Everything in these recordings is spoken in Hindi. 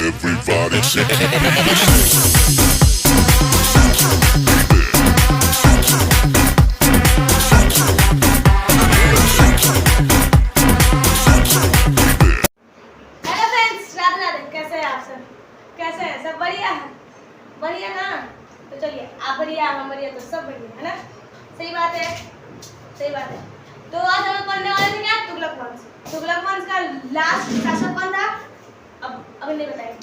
Everybody shake it. Hello friends, Radhe Radhe. कैसे हैं आप सब? कैसे हैं सब? बढ़िया है? बढ़िया ना? तो चलिए, आप बढ़िया, हम बढ़िया, तो सब बढ़िया है ना? सही बात है, सही बात है। तो आज हम पढ़ने वाले थे क्या? तुगलक वंश। तुगलक वंश का लास्ट शासक कौन था? अभी नहीं बताएंगे।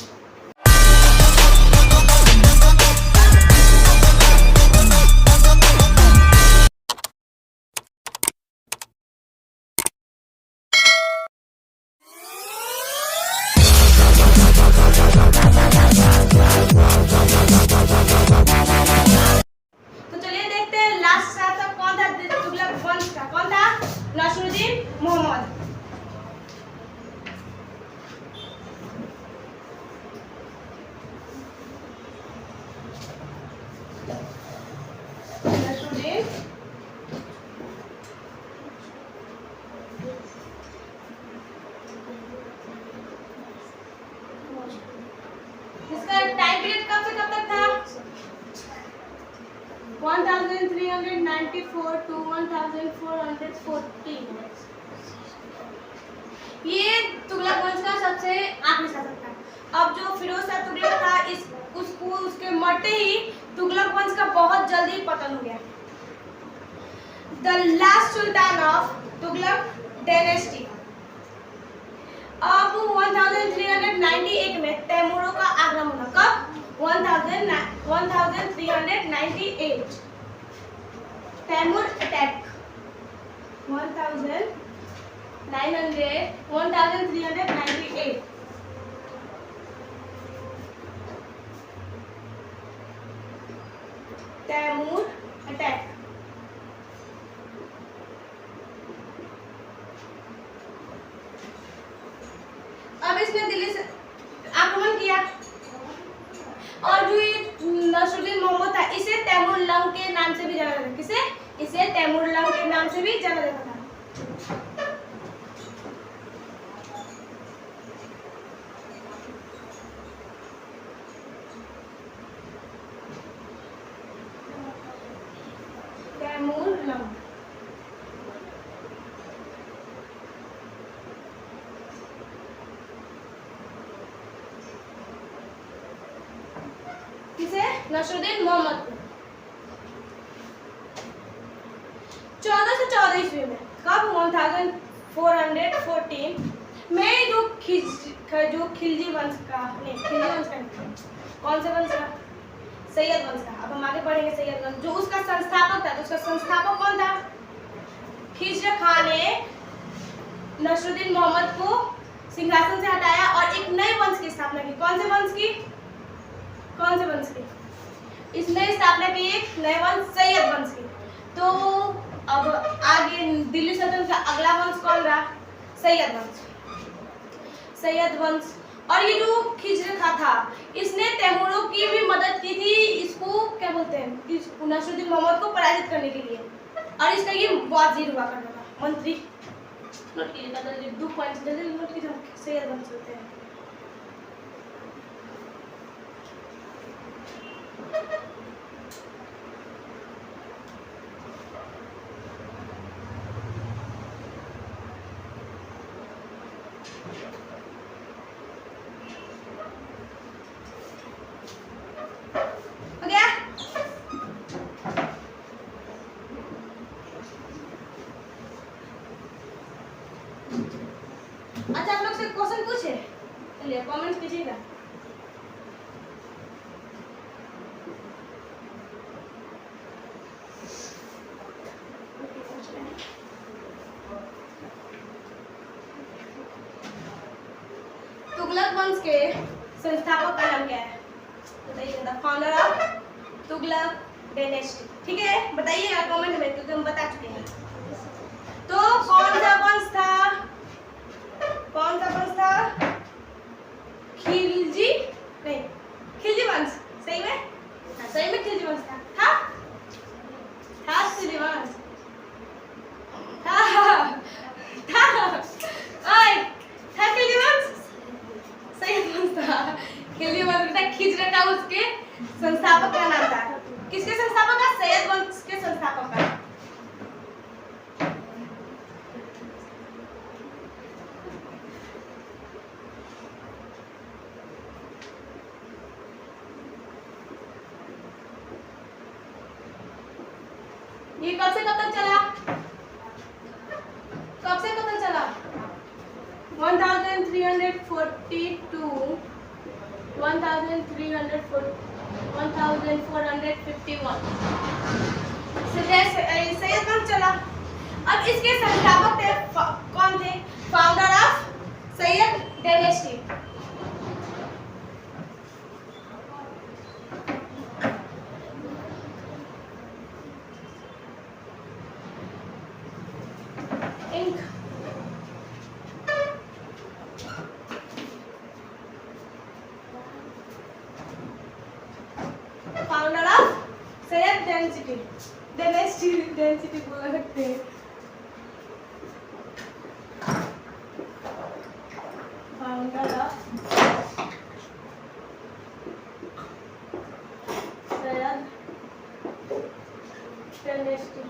तो चलिए देखते हैं लास्ट शासक कौन था तुगलक वंश का। कौन था? नसरुद्दीन मोहम्मद। नसरुद्दीन इसका टाइम पीरियड कब से कब तक था? 1394 to 1414। ये तुगलक वंश का सबसे आखिरी शासक था। अब जो फिरोज शाह तुगलक था, उसके मरते ही तुगलक वंश का बहुत जल्दी पतन हो गया। The last Sultan of Tughlaq dynasty. अब 1398 में तैमूरों का आगमन हुआ। कब? 1398 तैमूर अटैक। 1398 तैमूर अटैक। अब इसने दिल्ली से आक्रमण किया और जो ये नसरुद्दीन मोहम्मद था, इसे तैमूर लंग के नाम से भी जाना जाता था। किसे? इसे तैमूर लंग के नाम से भी जाना जाता था। तैमूर लंग। किसे? नसरुद्दीन मोहम्मद को। 1414 ईस्वी में। कब? 1414 में जो खिलजी वंश का नहीं, कौन से वंश का? सैयद वंश का। अब हम आगे पढ़ेंगे सैयद वंश। जो उसका संस्थापक था, तो उसका संस्थापक कौन था? खिज्र खान ने नसरुद्दीन मोहम्मद को सिंहासन से हटाया और एक नए वंश की स्थापना की। कौन से वंश की? कौन से वंश की? इसने स्थापना की एक नए वंश, सैयद वंश की। तो अब आगे दिल्ली सल्तनत का अगला वंश कौन रहा? सैयद वंश। सैयद वंश। और ये जो खिज्र खां था, इसने तैमूरों की भी मदद की थी। इसको क्या बोलते हैं? इस नसरुद्दीन मोहम्मद को पराजित करने के लिए। और इसका ये वाजीर हुआ करता था, मंत्री। नोट कीजिए, 2 पॉइंट नोट कीजिए। सैयद वंश होते हैं। हो गया? अच्छा, आप लोग से क्वेश्चन पूछे? चलिए कमेंट कीजिएगा। तुगलक वंश के संस्थापक का नाम क्या है? बताइए। The founder of Tughlaq dynasty. ठीक है, बताइएगा कमेंट में, क्योंकि हम बता चुके हैं। तो कौन सा वंश था? कौन सा वंश था? खिलजी नहीं, खिलजी वंश। सही में? हाँ, सही में खिलजी वंश था। खिलजी वंश था। ओए, खिलजी वंश सही वंश था। खिलजी वंश का खिज्र का उसके संस्थापक का नाम था। किसके संस्थापक का? सैयद वंश के संस्थापक का। ये कब से कब तक चला? कब से कब तक चला? 1342 1451 सैयद वंश चला। अब इसके संस्थापक थे कौन थे? Founder of Syed dynasty. Founder of Syed dynasty बोल सकते हैं। फाउंडर ऑफ सैयद डायनेस्टी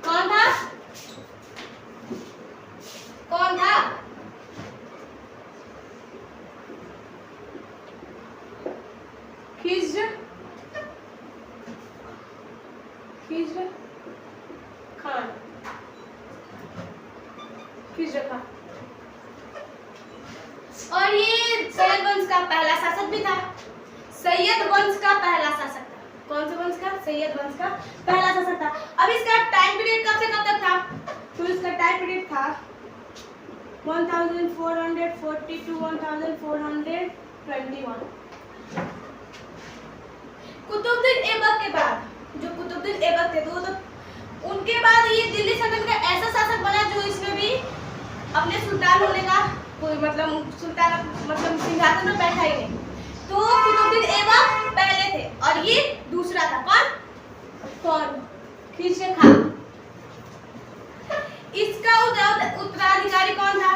कौन था? कौन था? खिज्र खान। और ये सैयद वंश का पहला शासक भी था। सैयद वंश का पहला शासक था। कौन से वंश का? सैयद वंश का पहला शासक था। अब इसका टाइम पीरियड कब से कब तक था? तो इसका टाइम पीरियड था 1440 to 1421। कुतुबुद्दीन ऐबक के बाद, जो कुतुबुद्दीन ऐबक थे तो उनके बाद ये दिल्ली सल्तनत का ऐसा शासक बना जो इसमें भी अपने सुल्तान होने का कोई मतलब सिंहासन में बैठा ही नहीं। तो कुतुबुद्दीन ऐबक पहले थे और ये दूसरा था। कौन? खिज्र खान। इसका उत्तराधिकारी कौन था?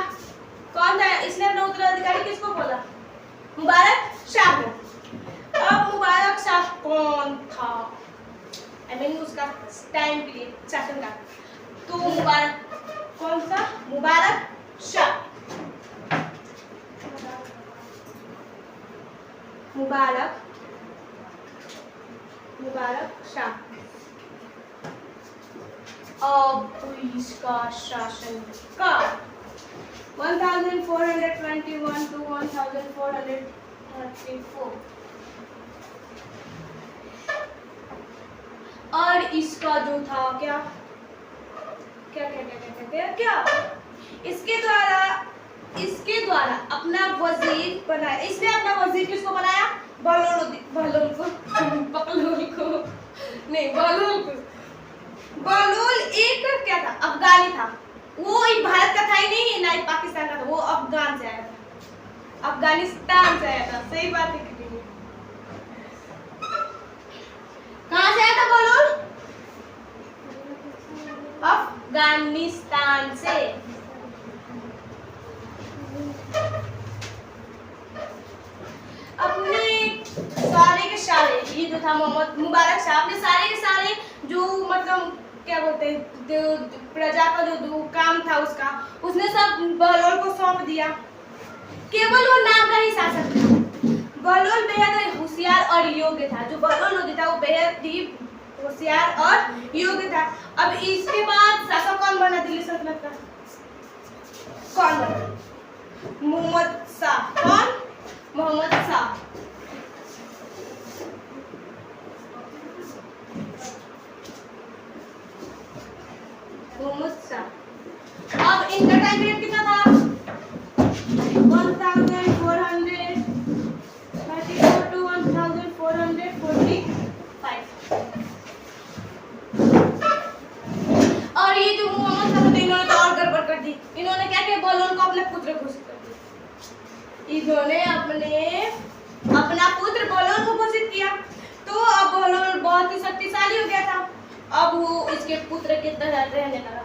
इसने अपना उत्तराधिकारी किसको बोला? मुबारक शाह को। अब मुबारक शाह कौन था? उसका टाइम पीरियड शासन का। तो मुबारक कौन सा? मुबारक शाह। मुबारक शाह। अब इसका शासन का 1421 to 1434। और इसका जो था क्या इसके द्वारा अपना वजीर बनाया। इसने अपना वजीर किसको बनाया? बहलोल एक क्या था? अफगानी था। वो भारत का था ही नहीं, ना ही पाकिस्तान का था। वो अफगान से आया था, अफगानिस्तान से आया था। सही बात है। कहाँ से आया था बहलोल? अफगानिस्तान से। अपने सारे के सारे ये जो था मोहम्मद मुबारक शाह, अपने सारे के सारे जो मतलब क्या बोलते हैं प्रजा का जो काम था उसने सब बहलोल को सौंप दिया। केवल वो नाम का ही शासक था। बहलोल बेहद होशियार और योग्य था। जो बहलोल लोधी था वो बेहद ही होशियार और योग्य था। अब इसके बाद शासक कौन बना दिल्ली सल्तनत का? कौन बना? मोहम्मद शाह। कौन? मोहम्मद शाह। अब इनका टाइम पीरियड कितना था? 1434 to 1445। और ये जो मोहम्मद शाह थे इन्होंने तो और गड़बड़ कर दी। इन्होंने क्या किया? बहलोल को अपना पुत्र घोषित कर दिया। इन्होंने अपना पुत्र बहलोल को घोषित किया। तो अब बहलोल बहुत ही शक्तिशाली हो गया था। अब वो इसके पुत्र की तरह रहने लगा।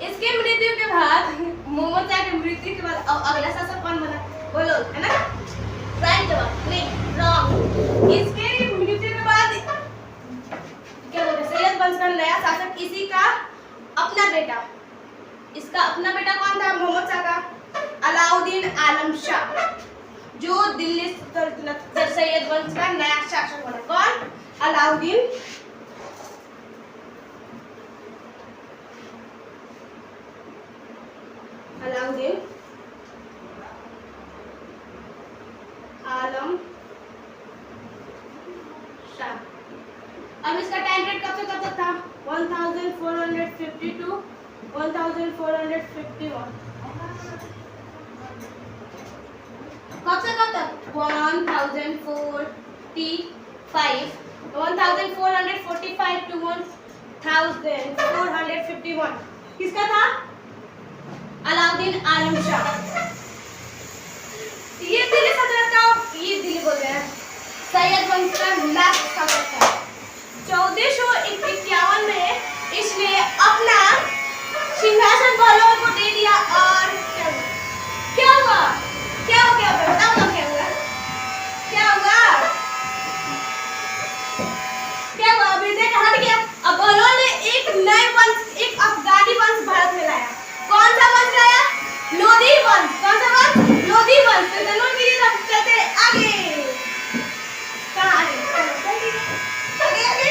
इसके मृत्यु के बाद, मोहम्मद शाह की मृत्यु के बाद अगला शासक कौन बना? है ना, राइट जवाब। नहीं रॉन्ग। इसके मृत्यु के बाद क्या बोलते हैं, सैयद वंश का नया शासक इसी का अपना बेटा, इसका अपना बेटा कौन था, मोहम्मद शाह का, अलाउद्दीन आलम शाह, जो दिल्ली सल्तनत सैयद वंश का नया शासक बना। कौन, अलाउद्दीन आलम शाह। अब इसका टाइम पीरियड कब से कब तक था, 1450 टू 1451। कब से कब तक, 1445 टू 1451। किसका था, अलाउद्दीन आलम शाह। ये दिल्ली सल्तनत का, ये दिल्ली बोल रहे हैं, सैयद वंश का लास्ट शासक था। 1451 में इसने अपना सिंहासन बहलोल को दे दिया। और क्या हुआ, क्या हो गया, बताओ ना क्या हुआ, क्या हुआ, क्या हुआ, अभी देख हट गया। अब बहलोल ने एक नए वंश, एक अफगानी वंश भारत में लाया। कौन सा वंश लाया, लोधी वंश। कौन सा वंश, लोधी वंश। तो दोनों की तरफ चलते आगे, कहाँ आगे, आगे आगे,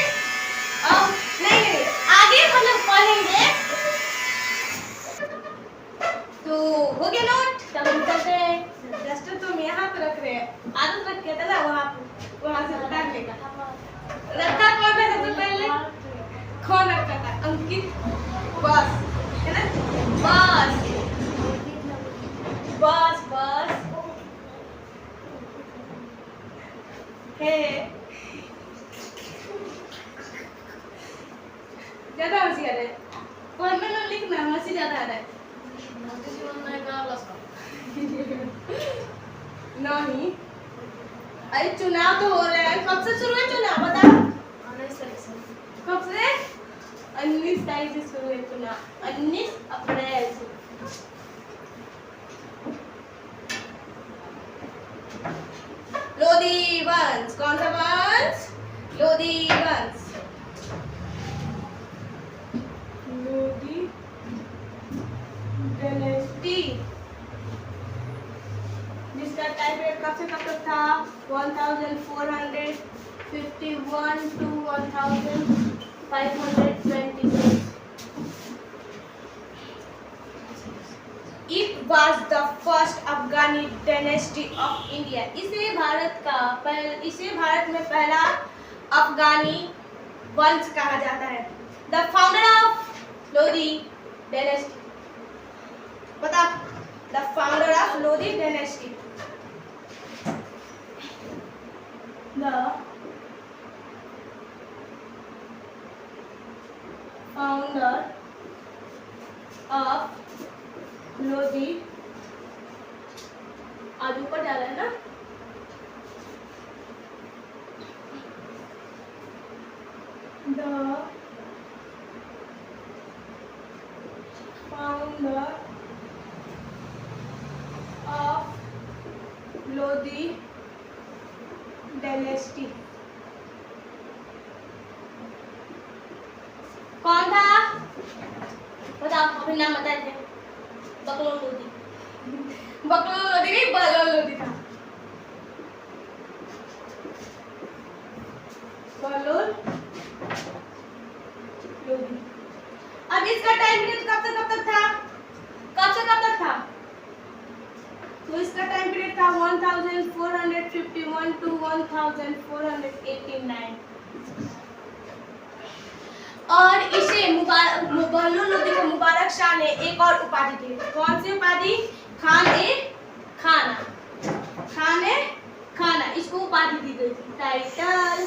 नहीं आगे मतलब पढ़ेंगे तो हो गया नोट। तब हम चलते हैं, डस्टर तो हम यहाँ पे रख रहे हैं, आदत रख के था ना, वहाँ से उतार लेगा। रखा कौन है सबसे पहले, कौन रखा था, अंकित बस, है ना, बस बस बस है। ज्यादा हंसी आ रहा है, पढ़ने में लिखना हंसी ज्यादा आ रहा है। नहीं, अरे चुनाव तो हो रहा है, कब से शुरू है चुनाव बताओ, 19 तारीख से। कब से, 19 तारीख से शुरू है चुनाव, 19 अप्रैल से। लोधी वंश, कौन सा वंश, लोधी वंश, लोधी डायनेस्टी, जिसका टाइम पीरियड कब से कब तक था, 1451 to 1526। It was the first Afghani dynasty of India. इसे भारत में पहला अफगानी वंश कहा जाता है। The founder of Lodi dynasty, बता, the founder of Lodi dynasty, the founder of Lodhi, आज ऊपर जा रहा है ना, the founder of Lodhi dynasty. कौन था, बताओ, अपने नाम बता दे। बकलोल लोधी, बकलोल लोधी नहीं, बहलोल लोधी था, बहलोल लोधी। अब इसका टाइम पीरियड कब से कब तक था, कब से कब तक था, तो इसका टाइम पीरियड था 1451 टू 1489। और इसे बहलोल लोधी को मुबारक शाह ने एक और उपाधि दी। कौन सी उपाधि, खान ए खाना, खान ए खाना, इसको उपाधि दी गई थी। टाइटल,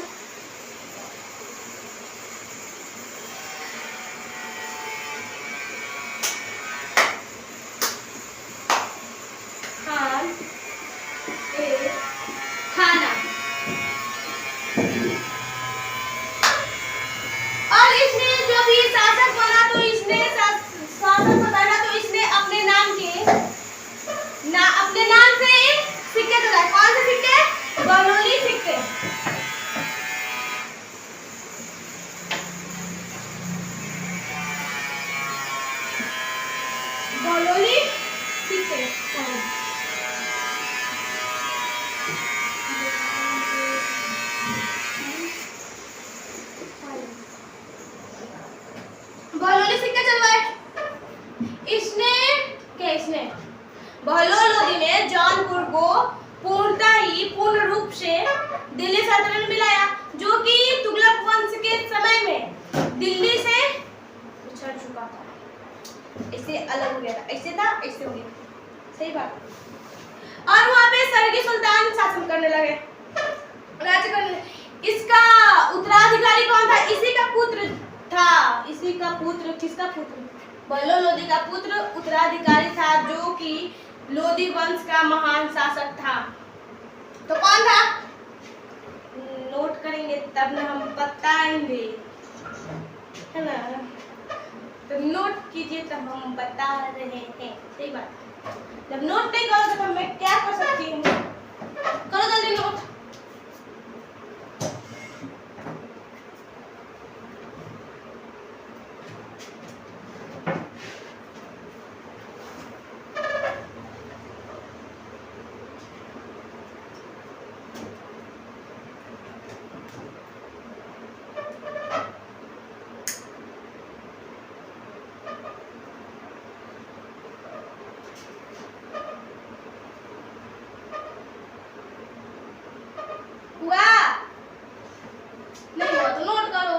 खान ए खाना। और इसने जो भी शासक बना, तो इसने शासक बना तो इसने अपने नाम से है। कौन से सिक्के? बहलोली सिक्के। बहलोली सिक्के। बहलोली सिक्के चलवाए। इसने बहलोल लोदी ने जौनपुर को पूर्ण रूप से दिल्ली सल्तनत में मिलाया, जो कि तुगलक वंश के समय में दिल्ली से उछड़ चुका था। इससे अलग हो गया था, ऐसे था, ऐसे हो गया, सही बात। और वहां पे सरगी सुल्तान शासन करने लगे, राज्य करने। इसका उत्तराधिकारी कौन था? इसी का पुत्र था। इसी का पुत्र, किसका पुत्र? बहलोल लोदी का पुत्र उत्तराधिकारी था, जो कि लोदी वंश का महान शासक था। तो कौन था? नोट करेंगे तब ना हम बताएंगे, है ना? तो नोट कीजिए तब हम बता रहे हैं, सही बात। जब नोट नहीं करोगे तो मैं क्या कर सकती हूँ? करो जल्दी नोट। हुआ? नहीं हुआ तो नोट करो।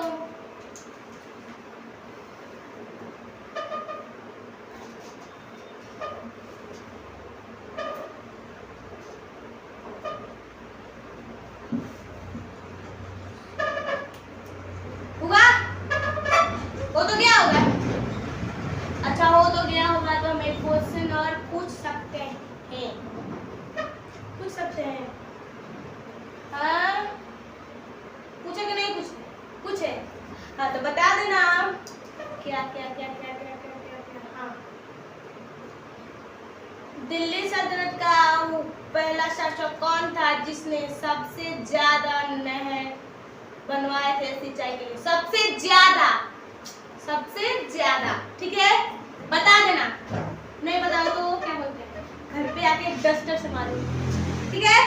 हुआ? हो तो गया होगा। अच्छा, हो तो गया होगा तो हम एक क्वेश्चन और पूछ सकते हैं। पूछ सकते हैं। हाँ, पूछे कि नहीं पूछे? पूछे। हाँ तो बता देना क्या क्या क्या क्या क्या क्या क्या क्या। हाँ, दिल्ली सल्तनत का पहला शासक कौन था जिसने सबसे ज्यादा नहर बनवाए थे सिंचाई के लिए? सबसे ज्यादा, ठीक है? बता देना। नहीं बताओ तो क्या बोलते हैं, घर पे आके डस्टर से मारो, ठीक है?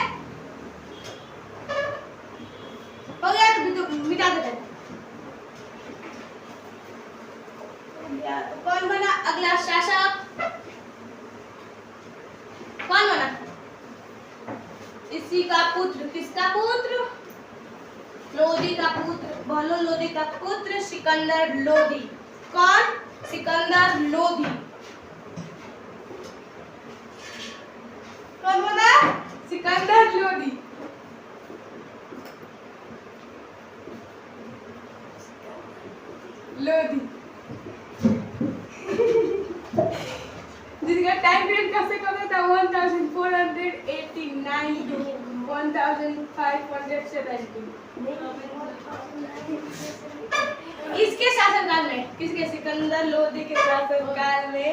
हो गया तो मिटा देते हैं। कौन बना अगला शासक? कौन बना? इसी का पुत्र, किसका पुत्र? लोदी का पुत्र, बहलोल लोदी का पुत्र सिकंदर लोदी। कौन? सिकंदर लोदी। कौन बना? सिकंदर लोदी। लोदी जिसका टाइम पीरियड कब से कब था? 1489 to 1570। इसके शासनकाल में, किसके? सिकंदर लोदी के शासनकाल में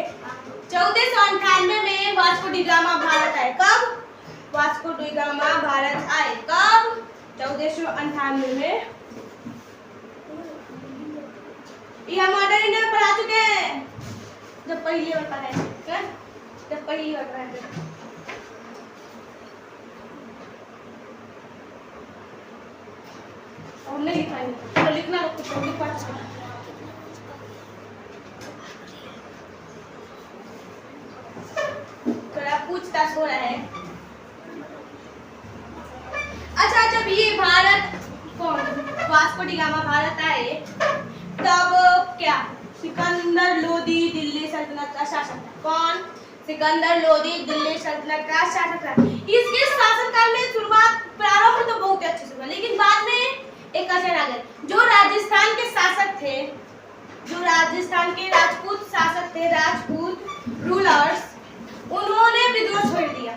1498 में वास्को डी गामा भारत आए। कब? वास्को डी गामा भारत आए कब? 1498 में। ये हम मॉडर्न इंडिया में पढ़ा चुके हैं जब पहली बार पढ़ाए थे। जब पहली बार पढ़ाए थे और नहीं लिखाएंगे तो लिखना तो कुछ नहीं पढ़ा। थोड़ा पूछताछ हो रहा है। अच्छा, जब ये भारत कौन वास्को डी गामा भारत आए तब क्या सिकंदर लोदी दिल्ली सल्तनत का शासक था। कौन? सिकंदर लोदी दिल्ली सल्तनत का शासक था। इसके शासनकाल में शुरुआत प्रारंभ तो बहुत अच्छे से हुआ, लेकिन बाद में एक अड़चन आ गई। जो राजस्थान के शासक थे, जो राजस्थान के राजपूत शासक थे, राजपूत रूलर्स, उन्होंने विद्रोह छोड़ दिया।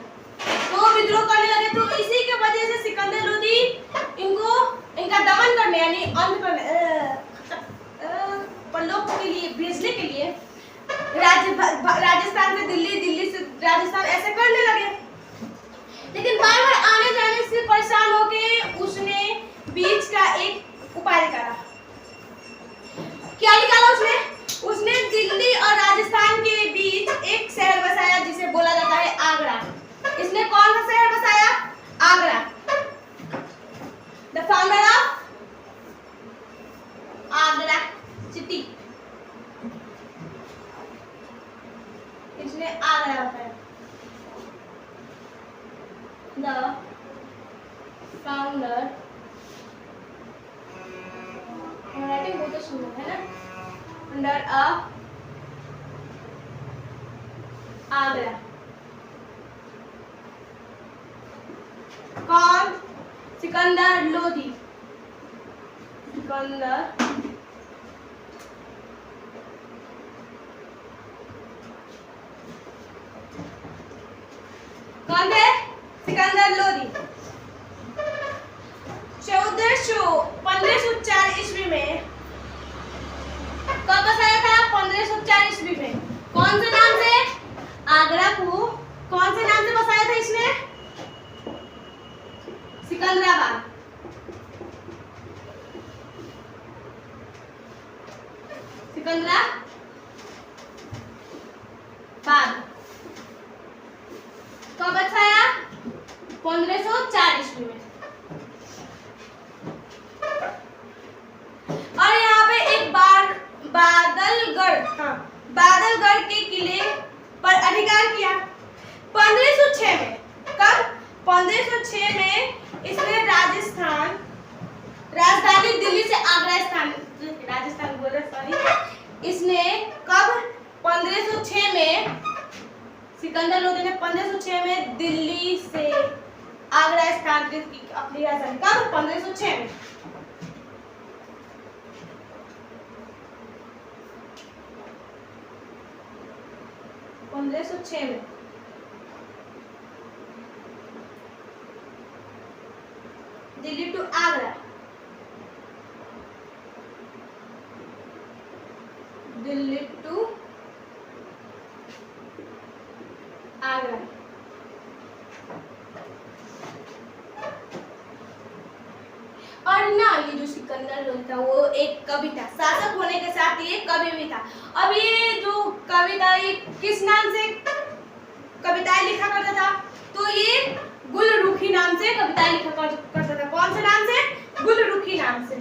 तो विद्रोह करने लगे, तो इसी के वजह से सिकंदर लोदी इनका दमन करने यानी अंत करने पल्लों के लिए भेजने के लिए राजस्थान से दिल्ली, दिल्ली से राजस्थान ऐसे करने लगे। लेकिन बार बार बीच का एक उपाय निकाला। क्या निकाला उसने? उसने दिल्ली और राजस्थान के बीच एक शहर बसाया जिसे बोला जाता है आगरा। इसने कौन सा शहर बसाया? Agra. The founder of Agra city, इसने आगरा बताया। द फाउंडर, राइटिंग बहुत तो सुंदर है ना, फाउंडर ऑफ आगरा। कौन? सिकंदर लोधी। सिकंदर कौन है? सिकंदर लोधी। 1504 ईस्वी में कब बसाया था? 1504 ईस्वी में। कौन से नाम से? आगरा को कौन से नाम से बसाया था इसने? सिकंदराबाद। सिकंदराबाद कब बसाया? 1504 ईस्वी में। और यहाँ पे एक बार बादलगढ़ के किले पर अधिकार किया 1506 में। कब? 1506 में इसने राजधानी दिल्ली से राजस्थान बोल रहे सॉरी। इसने कब? 1506 में सिकंदर लोधी ने 1506 में दिल्ली से आगरा स्थानांतरित की अपनी राजधानी। कब? 1506 में। Delhi to Agra, Delhi to Agra. और ना ये जो सिकंदर लोधी था वो एक कवि था, शासक होने के साथ ये कवि भी था। अब ये जो कविता ये किस नाम से कविताएं लिखा करता था? तो ये गुलरुखी नाम से कविताएं लिखा करता था। कौन से नाम से? गुलरुखी नाम से।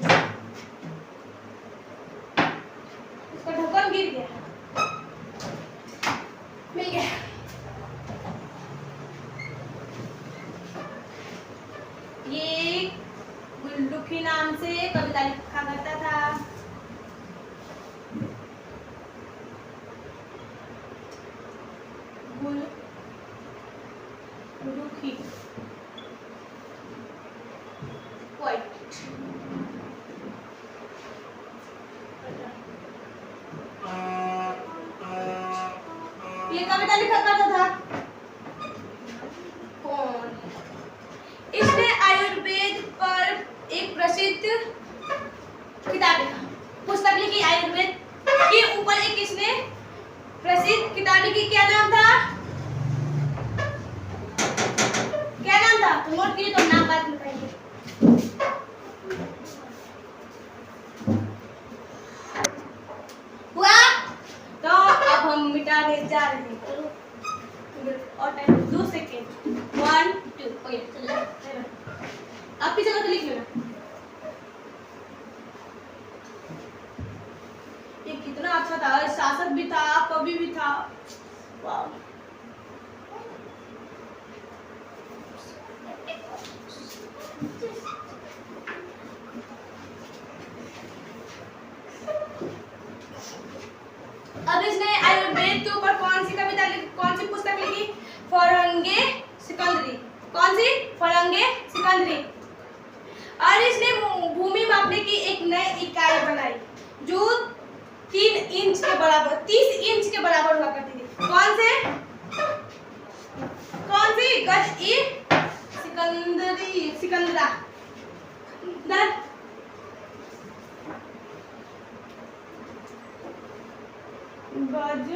इसका ढक्कन गिर गया, मिल गया। ये गुलरुखी नाम से कविता लिखा करता था। गुलरुखी ये कविता लिखा करता था। कौन? इसने आयुर्वेद पर एक प्रसिद्ध किताब लिखा, पुस्तक लिखी आयुर्वेद के ऊपर। एक इसने प्रसिद्ध किताब लिखी। क्या नाम था? क्या नाम था? तो नोट कीजिए, तो नाम बात में बताइए। हुआ? तो अब हम मिटाने जा रहे हैं। और टाइम 2 सेकेंड। 1 2 ओके चलो। अब पीछे का तो लिख लेना। ये कितना अच्छा था, शासक भी था, कवि भी था। वाह। अब इसने आयुर्वेद के ऊपर कौन सी पुस्तक लिखी? फरंगे सिकंदरी। कौन सी? फरंगे सिकंदरी। और इसने भूमि मापने की एक नई इकाई बनाई जो 3 इंच के बराबर 30 इंच के बराबर हुआ करती थी। कौन सी? गज ई सिकंदरा। गज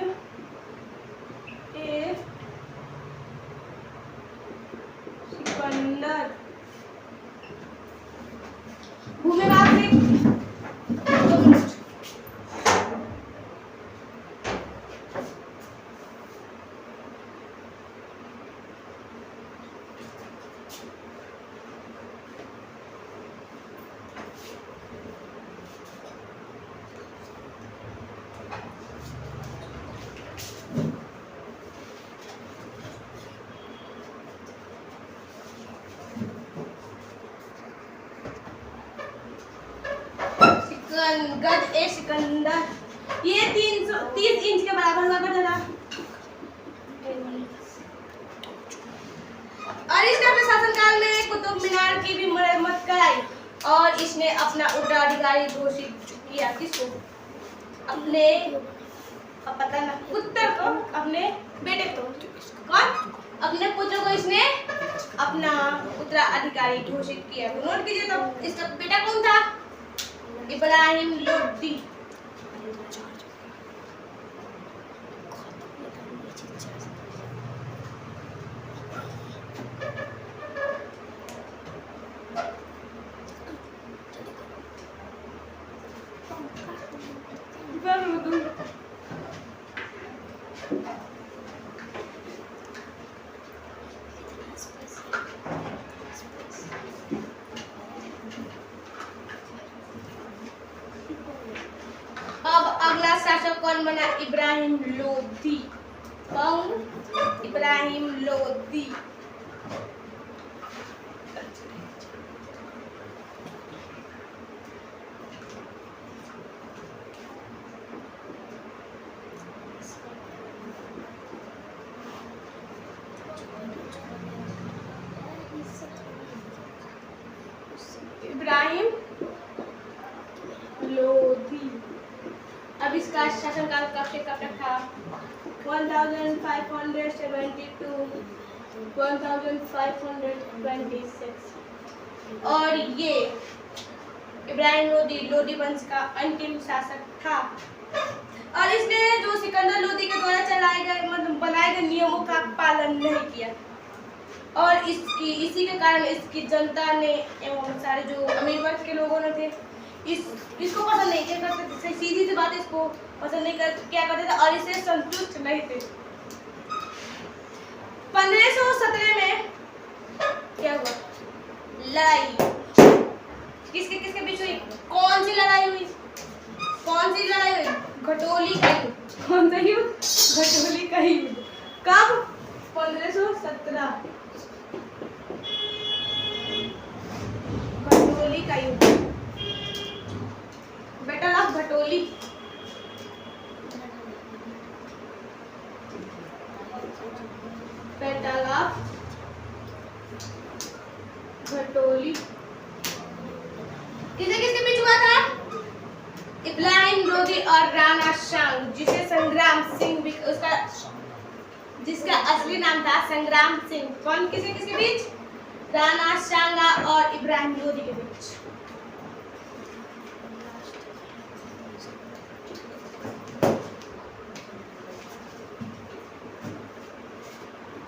ए सिकंदर भूमिभाग से 2 मिनट। गज ए सिकंदर ये 330 इंच के बराबर हुआ करता था और इसने अपने शासनकाल में कुतुब मीनार की भी मरम्मत कराई और इसने अपना उत्तराधिकारी घोषित किया। किसको? अपने पता ना पुत्र को, अपने बेटे को। कौन? अपने पुत्र को इसने अपना उत्तराधिकारी घोषित किया। तो नोट कीजिए, तो इसका बेटा कौन था? इब्राहिम लोदी। अब अगला शासक कौन बना? इब्राहिम लोदी। कौन? इब्राहिम लोदी। इब्राहिम लोदी। अब इसका शासनकाल कब से कब तक था? 1572 to 1526। और ये इब्राहिम लोदी वंश का अंतिम शासक था और इसने जो सिकंदर लोदी के द्वारा चलाए गए मतलब बनाए गए नियमों का पालन नहीं किया और इसी के कारण इसकी जनता ने एवं सारे जो अमीर वर्ग के लोगों ने थे इसको पसंद नहीं किया करते थे। सीधी सी बात, इसको पसंद नहीं क्या करते थे और इससे संतुष्ट नहीं थे। 1517 में क्या हुआ? लड़ाई। किसके किसके बीच हुई? कौन सी लड़ाई हुई? कौन सी लड़ाई हुई? घटोली का युद्ध। कौन सा युद्ध? घटोली का युद्ध। कब? 1517। घटोली का युद्ध, बैटल ऑफ घटोली। बैटल ऑफ घटोली किसे किसके बीच हुआ था? इब्राहिम लोदी और राणा सांग, जिसे संग्राम सिंह भी उसका जिसका असली नाम था संग्राम सिंह। कौन किसे किसके बीच? राणा सांगा और इब्राहिम लोदी के बीच।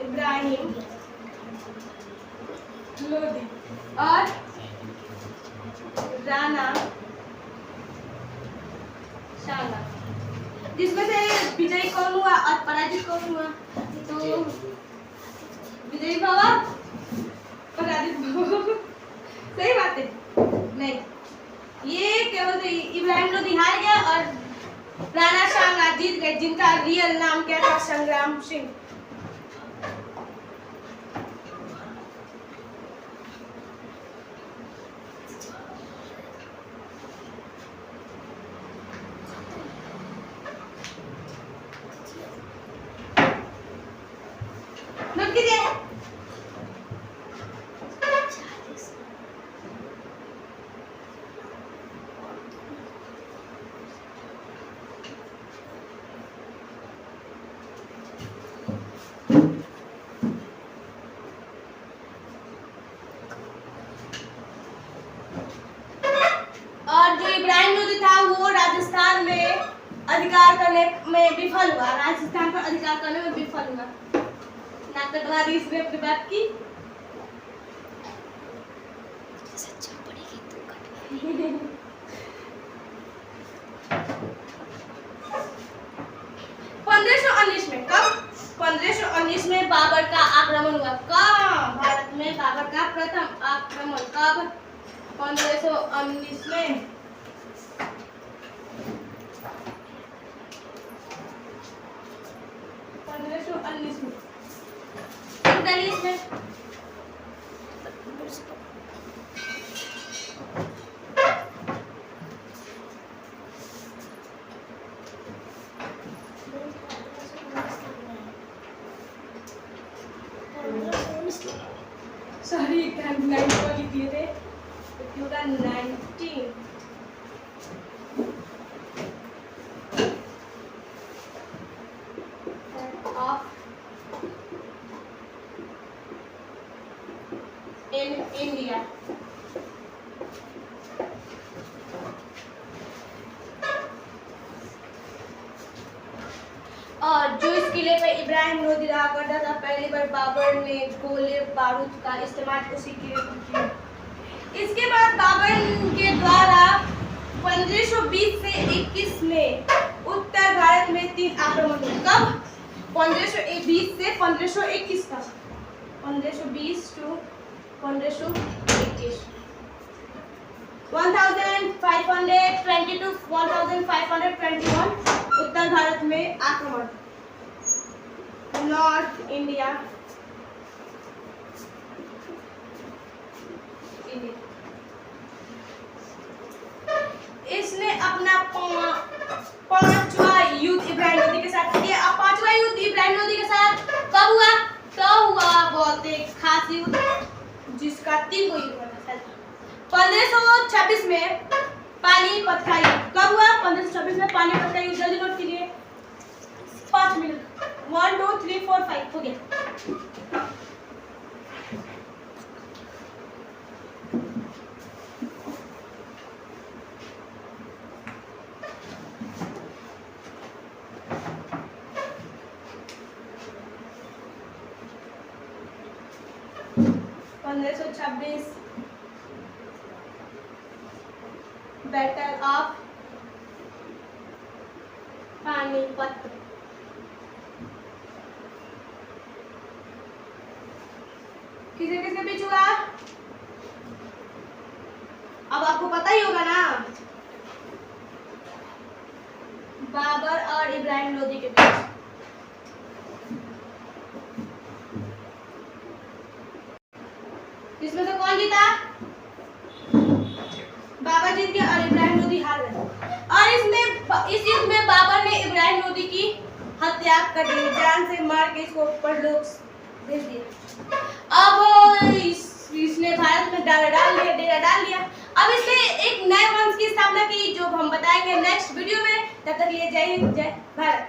इब्राहिम लोदी और राणा सांगा, जिसमें से विजयी कौन हुआ और पराजित कौन हुआ? तो विजयी भवा, पराजित भवा। सही बात है? नहीं, ये केवल इब्राहिम लोदी हार गया और राणा सांगा जीत गए, जिनका रियल नाम क्या था? संग्राम सिंह। नोट कीजिए। और जो इब्राहिम लोदी था वो राजस्थान में अधिकार करने में विफल हुआ। राजस्थान पर अधिकार करने में विफल हुआ। नाकटवारी इसने अपनी बात की। (1519) में कब? 1519 में बाबर का आक्रमण हुआ। कब भारत में बाबर का प्रथम आक्रमण कब? 1519 में। 1519 में। 41 में। सॉरी 19 को लिख लिए थे, तो 19 ऑफ इन इंडिया। और जो इस किले पे इब्राहिम लोधी रहा करता था, पहली बार बाबर ने गोले बारूद का इस्तेमाल उसी किले पर किया। इसके बाद बाबर के द्वारा 1520 से 21 में उत्तर भारत में 3 आक्रमण हुए। कब? 1520 से 1521 तक। 1520 to 1521। 1520 to 1521 उत्तर भारत में आक्रमण। नॉर्थ इंडिया इसने अपना पांचवा युद्ध इब्राहिम लोधी के साथ किया। अब पांचवा युद्ध इब्राहिम लोधी के साथ कब हुआ? तो हुआ बहुत एक खास युद्ध, जिसका 3 को युद्ध बना। 1526 में पानीपत का युद्ध कब हुआ? 1526 में पानीपत का युद्ध। जल्दी नोट कीजिए, 5 मिनट। 1 2 3 4 5 हो गया। Battle of Panipat. किसके किसके बीच हुआ? अब आपको पता ही होगा ना, बाबर और इब्राहिम लोधी के बीच। इसमें से कौन जीता? बाबर जीत गया और इब्राहिम लोधी हार गए। और इस युद्ध में बाबर ने इब्राहिम लोधी की हत्या कर दी, जान से मार के इसको परलोक भेज दिया। अब इसने भारत में डेरा डाल लिया। अब इसने एक नए वंश की स्थापना की, जो हम बताएंगे नेक्स्ट वीडियो में। तब तक लिए जय हिंद, जय भारत।